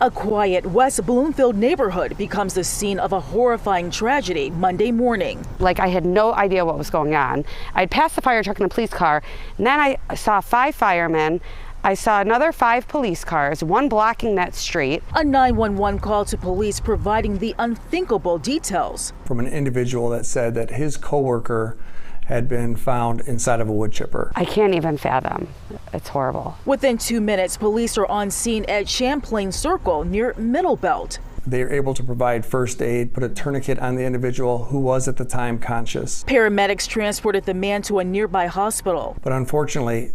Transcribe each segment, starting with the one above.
A quiet West Bloomfield neighborhood becomes the scene of a horrifying tragedy Monday morning. Like, I had no idea what was going on. I'd passed the fire truck and a police car, and then I saw 5 firemen. I saw another 5 police cars, one blocking that street. A 911 call to police providing the unthinkable details. From an individual that said that his coworker had been found inside of a wood chipper. I can't even fathom. It's horrible. Within 2 minutes, police are on scene at Champlain Circle near Middle Belt. They were able to provide first aid, put a tourniquet on the individual who was at the time conscious. Paramedics transported the man to a nearby hospital. But unfortunately,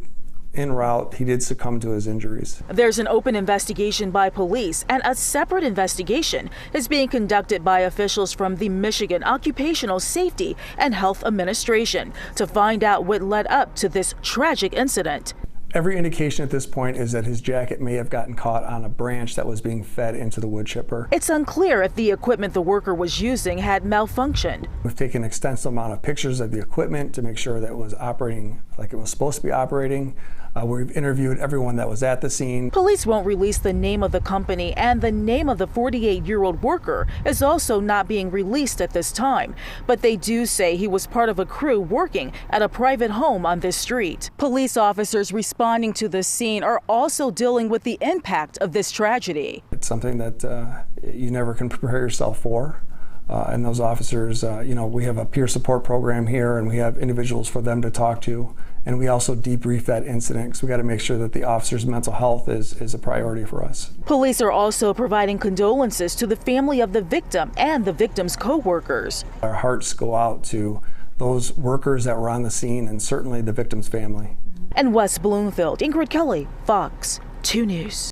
en route, he did succumb to his injuries. There's an open investigation by police, and a separate investigation is being conducted by officials from the Michigan Occupational Safety and Health Administration to find out what led up to this tragic incident. Every indication at this point is that his jacket may have gotten caught on a branch that was being fed into the wood chipper. It's unclear if the equipment the worker was using had malfunctioned. We've taken an extensive amount of pictures of the equipment to make sure that it was operating like it was supposed to be operating. We've interviewed everyone that was at the scene. Police won't release the name of the company, and the name of the 48-year-old worker is also not being released at this time. But they do say he was part of a crew working at a private home on this street. Police officers responding to the scene are also dealing with the impact of this tragedy. It's something that you never can prepare yourself for. And those officers, we have a peer support program here, and we have individuals for them to talk to. And we also debrief that incident because we got to make sure that the officer's mental health is a priority for us. Police are also providing condolences to the family of the victim and the victim's co-workers. Our hearts go out to those workers that were on the scene and certainly the victim's family. In West Bloomfield, Ingrid Kelly, Fox 2 News.